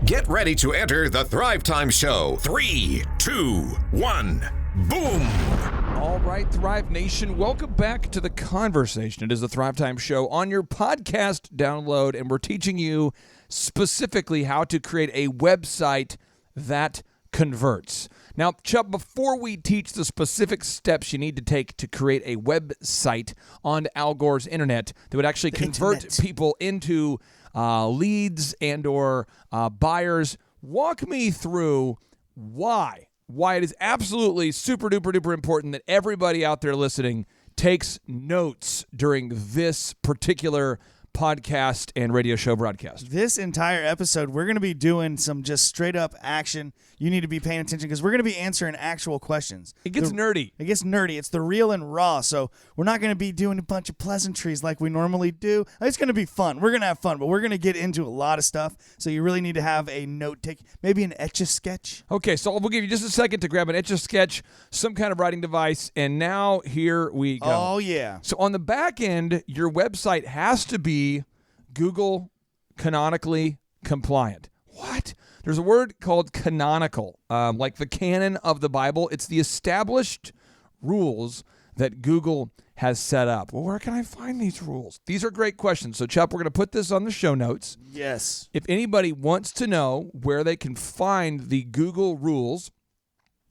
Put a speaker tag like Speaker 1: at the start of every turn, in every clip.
Speaker 1: Get ready to enter the Thrivetime Show. 3, 2, 1, boom!
Speaker 2: All right, Thrive Nation, welcome back to the conversation. It is the Thrivetime Show on your podcast download, and we're teaching you specifically how to create a website that converts. Now, Chubb, before we teach the specific steps you need to take to create a website on Al Gore's internet that would actually convert people into leads and or buyers, walk me through why it is absolutely super duper duper important that everybody out there listening takes notes during this particular podcast and radio show broadcast.
Speaker 3: This entire episode, we're going to be doing some just straight up action. You need to be paying attention because we're going to be answering actual questions.
Speaker 2: It gets nerdy.
Speaker 3: It gets nerdy. It's the real and raw. So we're not going to be doing a bunch of pleasantries like we normally do. It's going to be fun. We're going to have fun, but we're going to get into a lot of stuff. So you really need to have a note take, maybe an Etch-a-Sketch.
Speaker 2: Okay, so we'll give you just a second to grab an Etch-a-Sketch, some kind of writing device, and now here we go.
Speaker 3: Oh, yeah.
Speaker 2: So on the back end, your website has to be Google canonically compliant. What? There's a word called canonical, like the canon of the Bible. It's the established rules that Google has set up. Well, where can I find these rules? These are great questions. So, Chubb, we're going to put this on the show notes.
Speaker 3: Yes.
Speaker 2: If anybody wants to know where they can find the Google rules,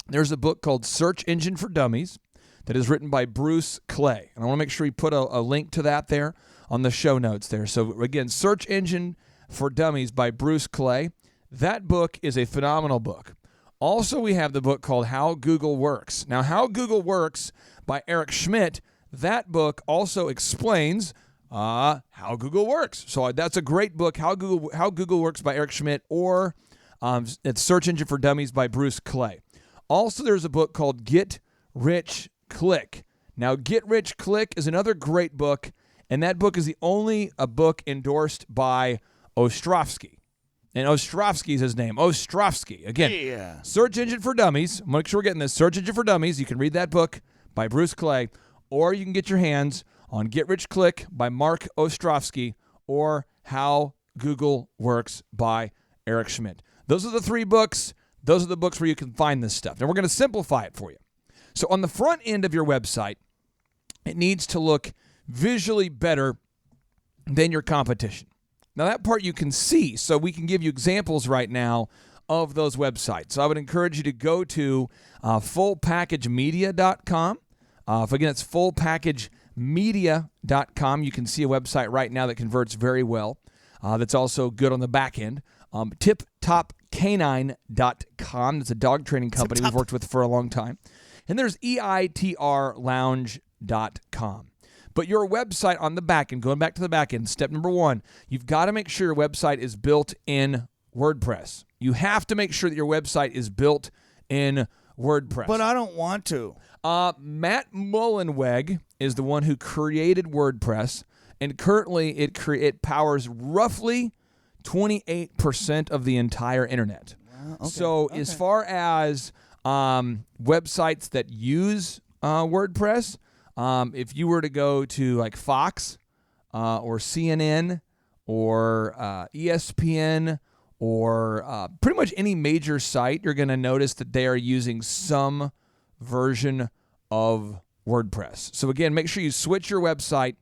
Speaker 2: there's a book called Search Engine for Dummies that is written by Bruce Clay. And I want to make sure we put a link to that there on the show notes there. So, again, Search Engine for Dummies by Bruce Clay. That book is a phenomenal book. Also, we have the book called How Google Works. Now, How Google Works by Eric Schmidt, that book also explains how Google works. So that's a great book, How Google Works by Eric Schmidt, or it's Search Engine for Dummies by Bruce Clay. Also, there's a book called Get Rich Click. Now, Get Rich Click is another great book, and that book is the only book endorsed by Ostrovsky. And Ostrovsky is his name. Ostrovsky. Again,
Speaker 3: Yeah.
Speaker 2: Search Engine for Dummies. Make sure we're getting this. Search Engine for Dummies. You can read that book by Bruce Clay, or you can get your hands on Get Rich Click by Mark Ostrovsky, or How Google Works by Eric Schmidt. Those are the three books. Those are the books where you can find this stuff. Now, we're going to simplify it for you. So on the front end of your website, it needs to look visually better than your competition. Now, that part you can see, so we can give you examples right now of those websites. So I would encourage you to go to fullpackagemedia.com. Again, it's fullpackagemedia.com. You can see a website right now that converts very well. That's also good on the back end. TipTopCanine.com. That's a dog training company we've worked with for a long time. And there's eitrlounge.com. But your website on the back end, going back to the back end, step number one, you've got to make sure your website is built in WordPress. You have to make sure that your website is built in WordPress.
Speaker 3: But I don't want to.
Speaker 2: Matt Mullenweg is the one who created WordPress, and currently it powers roughly 28% of the entire internet.
Speaker 3: Wow, okay,
Speaker 2: So as far as websites that use WordPress, if you were to go to like Fox or CNN or ESPN or pretty much any major site, you're going to notice that they are using some version of WordPress. So again, make sure you switch your website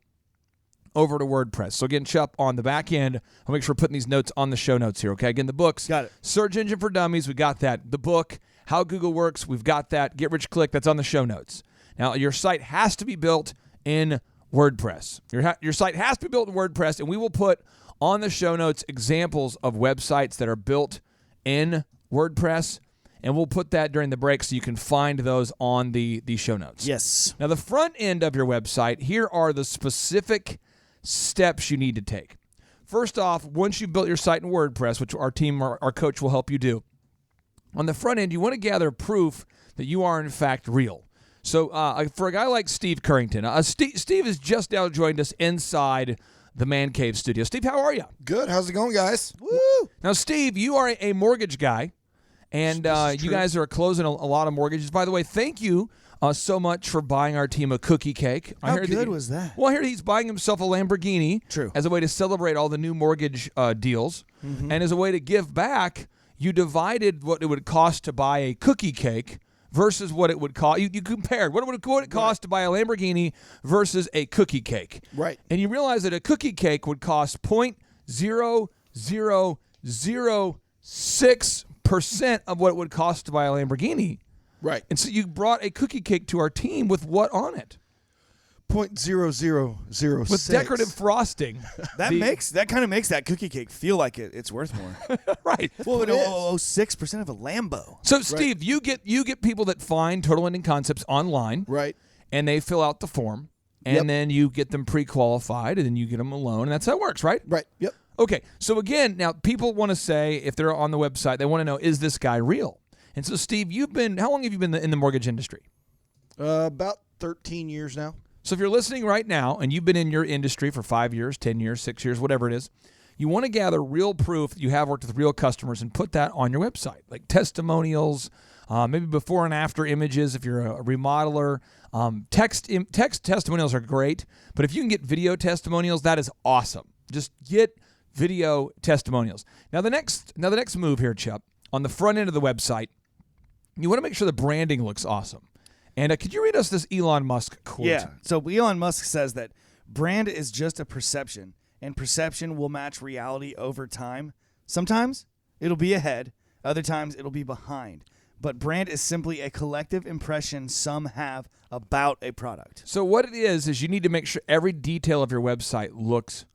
Speaker 2: over to WordPress. So again, Chubb, on the back end, I'll make sure we're putting these notes on the show notes here, okay? Again, the books.
Speaker 3: Got it.
Speaker 2: Search Engine for Dummies, we got that. The book, How Google Works, we've got that. Get Rich Click, that's on the show notes. Now, your site has to be built in WordPress. Your site has to be built in WordPress, and we will put on the show notes examples of websites that are built in WordPress, and we'll put that during the break so you can find those on the show notes.
Speaker 3: Yes.
Speaker 2: Now, the front end of your website, here are the specific steps you need to take. First off, once you've built your site in WordPress, which our team, our coach will help you do, on the front end, you want to gather proof that you are, in fact, real. So for a guy like Steve Currington, Steve has just now joined us inside the Man Cave studio. Steve, how are you?
Speaker 4: Good. How's it going, guys?
Speaker 3: Woo!
Speaker 2: Now, Steve, you are a mortgage guy, and you guys are closing a lot of mortgages. By the way, thank you so much for buying our team a cookie cake.
Speaker 3: How good was that?
Speaker 2: Well, I heard he's buying himself a Lamborghini.
Speaker 3: True.
Speaker 2: As a way to celebrate all the new mortgage deals. And as a way to give back, you divided what it would cost to buy a cookie cake versus what it would cost. You compared what would it cost to buy a Lamborghini versus a cookie cake.
Speaker 4: Right.
Speaker 2: And you realize that a cookie cake would cost 0.0006% of what it would cost to buy a Lamborghini.
Speaker 4: Right.
Speaker 2: And so you brought a cookie cake to our team with what on it?
Speaker 4: 0.0006.
Speaker 2: With decorative frosting.
Speaker 3: That kind of makes that cookie cake feel like it's worth more.
Speaker 2: Right.
Speaker 3: Well, 0.006% of a Lambo.
Speaker 2: So Steve, you get people that find Total Ending Concepts online.
Speaker 4: Right.
Speaker 2: And they fill out the form. And then you get them pre-qualified, and then you get them a loan, and that's how it works, right?
Speaker 4: Right. Yep.
Speaker 2: Okay. So again, now people want to say, if they're on the website, they want to know, is this guy real? And so Steve, how long have you been in the mortgage industry?
Speaker 4: About 13 years now.
Speaker 2: So if you're listening right now and you've been in your industry for 5 years, 10 years, 6 years, whatever it is, you want to gather real proof that you have worked with real customers and put that on your website, like testimonials, maybe before and after images if you're a remodeler. Text testimonials are great, but if you can get video testimonials, that is awesome. Just get video testimonials. Now the next move here, Chup, on the front end of the website, you want to make sure the branding looks awesome. And could you read us this Elon Musk quote?
Speaker 3: Yeah. So Elon Musk says that brand is just a perception, and perception will match reality over time. Sometimes it'll be ahead, other times it'll be behind. But brand is simply a collective impression some have about a product.
Speaker 2: So what it is you need to make sure every detail of your website looks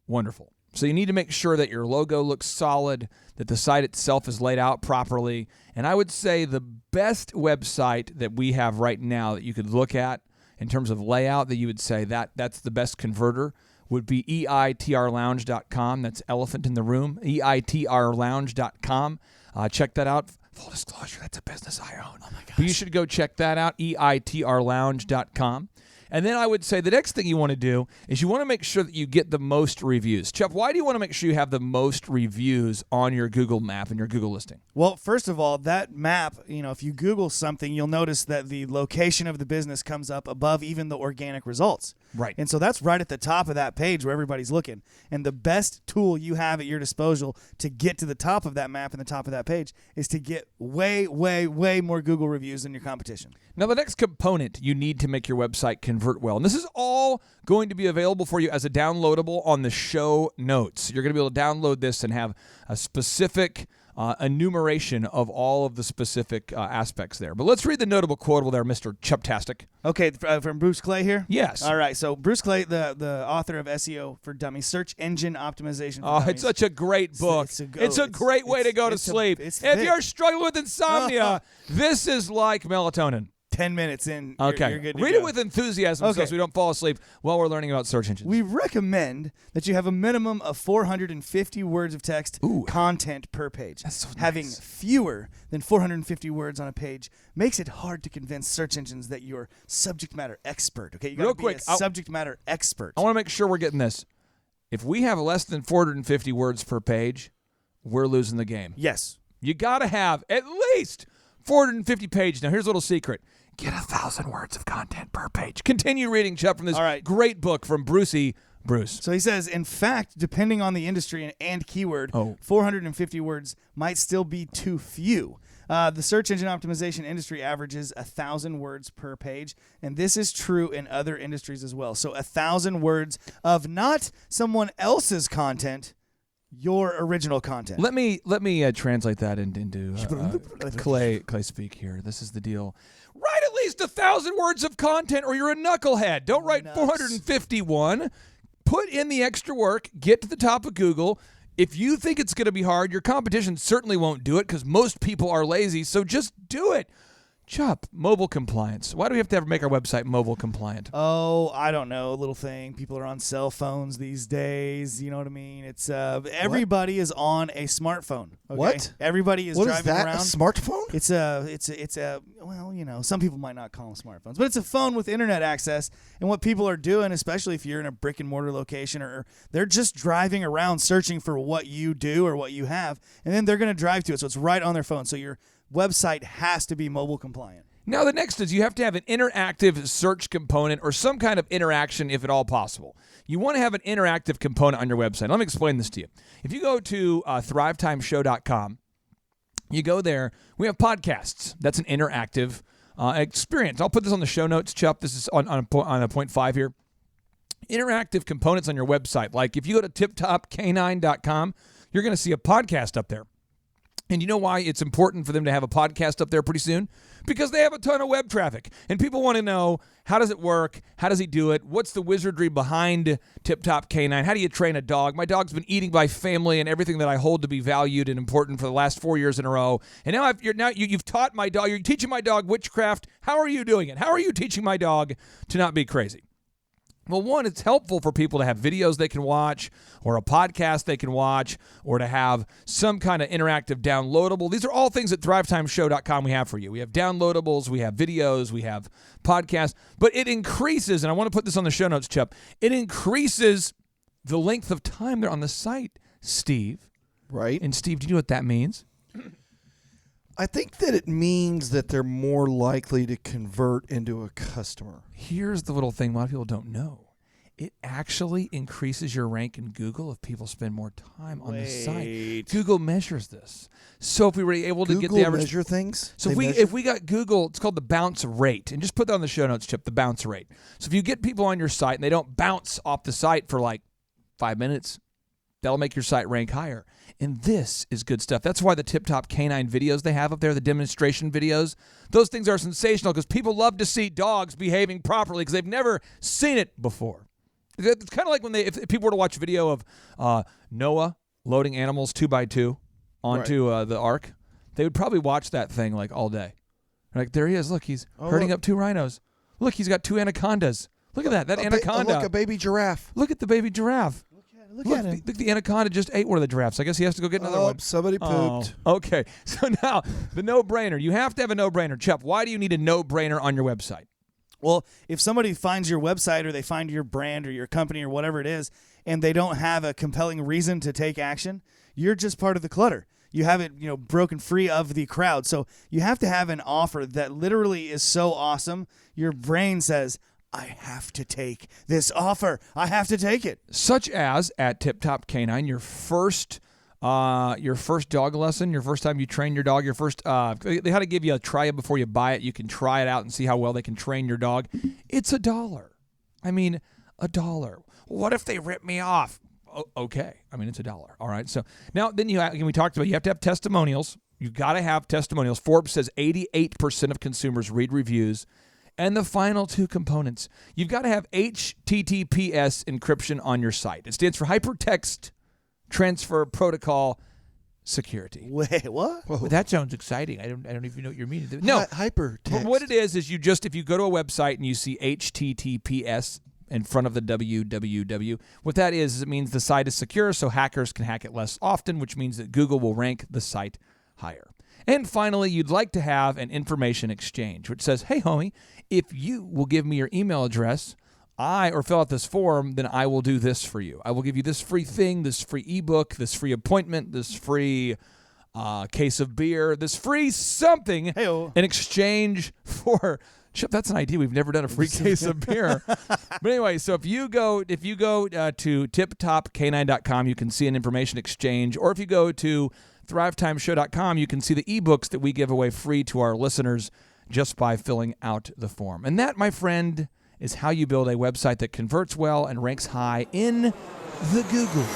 Speaker 2: wonderful. So you need to make sure that your logo looks solid, that the site itself is laid out properly. And I would say the best website that we have right now that you could look at in terms of layout that you would say that's the best converter would be eitrlounge.com. That's elephant in the room, eitrlounge.com. Check that out. Full disclosure, that's a business I own. Oh my gosh. But you should go check that out, eitrlounge.com. And then I would say the next thing you want to do is you want to make sure that you get the most reviews. Chuck, why do you want to make sure you have the most reviews on your Google map and your Google listing?
Speaker 3: Well, first of all, that map, if you Google something, you'll notice that the location of the business comes up above even the organic results.
Speaker 2: Right.
Speaker 3: And so that's right at the top of that page where everybody's looking. And the best tool you have at your disposal to get to the top of that map and the top of that page is to get way, way, way more Google reviews than your competition.
Speaker 2: Now, the next component you need to make your website convert well, and this is all going to be available for you as a downloadable on the show notes. You're going to be able to download this and have a specific enumeration of all of the specific aspects there. But let's read the notable quotable there, Mr. Chuptastic.
Speaker 3: Okay, from Bruce Clay here?
Speaker 2: Yes.
Speaker 3: All right, so Bruce Clay, the author of SEO for Dummies, Search Engine Optimization for Dummies.
Speaker 2: It's such a great book. It's a great way to go to sleep. If you're struggling with insomnia, this is like melatonin.
Speaker 3: 10 minutes in,
Speaker 2: okay.
Speaker 3: You're good to
Speaker 2: Read
Speaker 3: go.
Speaker 2: it with enthusiasm so we don't fall asleep while we're learning about search engines.
Speaker 3: We recommend that you have a minimum of 450 words of text content per page.
Speaker 2: That's so nice.
Speaker 3: Having fewer than 450 words on a page makes it hard to convince search engines that you're subject matter expert. Okay, you got to be a subject matter expert.
Speaker 2: I want to make sure we're getting this. If we have less than 450 words per page, we're losing the game.
Speaker 3: Yes.
Speaker 2: You got to have at least 450 pages. Now, here's a little secret. Get 1,000 words of content per page. Continue reading, Chuck, from this great book from Bruce.
Speaker 3: So he says, in fact, depending on the industry and keyword, 450 words might still be too few. The search engine optimization industry averages 1,000 words per page, and this is true in other industries as well. So 1,000 words of not someone else's content, your original content.
Speaker 2: Let me translate that into Clay speak here. This is the deal. Write at least 1,000 words of content or you're a knucklehead. Don't write 451. Put in the extra work. Get to the top of Google. If you think it's going to be hard, your competition certainly won't do it because most people are lazy, so just do it. Chup, mobile compliance. Why do we have to make our website mobile compliant?
Speaker 3: Oh, I don't know. A little thing. People are on cell phones these days. You know what I mean? It's everybody is on a smartphone. Okay?
Speaker 4: What?
Speaker 3: Everybody is driving around.
Speaker 4: What is that? A smartphone?
Speaker 3: It's a well, some people might not call them smartphones, but it's a phone with internet access. And what people are doing, especially if you're in a brick and mortar location, or they're just driving around searching for what you do or what you have, and then they're going to drive to it. So it's right on their phone. So your website has to be mobile compliant.
Speaker 2: Now, the next is you have to have an interactive search component or some kind of interaction if at all possible. You want to have an interactive component on your website. Let me explain this to you. If you go to thrivetimeshow.com, you go there, we have podcasts. That's an interactive experience. I'll put this on the show notes, Chuck. This is on a point 5 here. Interactive components on your website. Like if you go to tiptopk9.com, you're going to see a podcast up there. And you know why it's important for them to have a podcast up there pretty soon? Because they have a ton of web traffic. And people want to know, how does it work? How does he do it? What's the wizardry behind Tip Top K9? How do you train a dog? My dog's been eating by family and everything that I hold to be valued and important for the last 4 years in a row. And now you've taught my dog, you're teaching my dog witchcraft. How are you doing it? How are you teaching my dog to not be crazy? Well, one, it's helpful for people to have videos they can watch or a podcast they can watch or to have some kind of interactive downloadable. These are all things at thrivetimeshow.com we have for you. We have downloadables, we have videos, we have podcasts, but it increases, and I want to put this on the show notes, Chup, it increases the length of time they're on the site, Steve.
Speaker 4: Right.
Speaker 2: And Steve, do you know what that means?
Speaker 4: I think that it means that they're more likely to convert into a customer.
Speaker 2: Here's the little thing a lot of people don't know. It actually increases your rank in Google if people spend more time on the site. Google measures this. So if we were able to get the average...
Speaker 4: measure things?
Speaker 2: So if we got Google, it's called the bounce rate. And just put that on the show notes, Chip, the bounce rate. So if you get people on your site and they don't bounce off the site for like 5 minutes, that'll make your site rank higher. And this is good stuff. That's why the Tip Top K9 videos they have up there, the demonstration videos, those things are sensational because people love to see dogs behaving properly because they've never seen it before. It's kind of like when if people were to watch a video of Noah loading animals 2x2 onto the ark, they would probably watch that thing like all day. Like, there he is. Look, he's herding up 2 rhinos. Look, he's got 2 anacondas. Look at that anaconda.
Speaker 4: Look, a baby giraffe.
Speaker 2: Look at the baby giraffe.
Speaker 3: Look at him.
Speaker 2: The anaconda just ate one of the giraffes. I guess he has to go get another one.
Speaker 4: Somebody pooped.
Speaker 2: Oh, okay. So now, the no-brainer. You have to have a no-brainer. Chup, why do you need a no-brainer on your website?
Speaker 3: Well, if somebody finds your website or they find your brand or your company or whatever it is, and they don't have a compelling reason to take action, you're just part of the clutter. You haven't, broken free of the crowd. So you have to have an offer that literally is so awesome, your brain says, I have to take this offer. I have to take it.
Speaker 2: Such as at Tip Top K9, your first dog lesson, your first time you train your dog, your first they had to give you a try it before you buy it. You can try it out and see how well they can train your dog. It's $1. I mean, $1. What if they rip me off? Okay. I mean, it's $1. All right. So now then we talked about you have to have testimonials. You've got to have testimonials. Forbes says 88% of consumers read reviews. And the final 2 components, you've got to have HTTPS encryption on your site. It stands for Hypertext Transfer Protocol Security.
Speaker 3: Wait, what?
Speaker 2: Well, that sounds exciting. I don't even know what you're meaning. No,
Speaker 4: hypertext.
Speaker 2: But what it is if you go to a website and you see HTTPS in front of the www, what that is it means the site is secure, so hackers can hack it less often, which means that Google will rank the site higher. And finally, you'd like to have an information exchange, which says, hey, homie, if you will give me your email address, or fill out this form, then I will do this for you. I will give you this free thing, this free ebook, this free appointment, this free case of beer, this free something in exchange for... Chip, that's an idea. We've never done a free case of beer. But anyway, so if you go to tiptopk9.com, you can see an information exchange. Or if you go to thrivetimeshow.com, you can see the ebooks that we give away free to our listeners just by filling out the form. And that, my friend, is how you build a website that converts well and ranks high in the Google.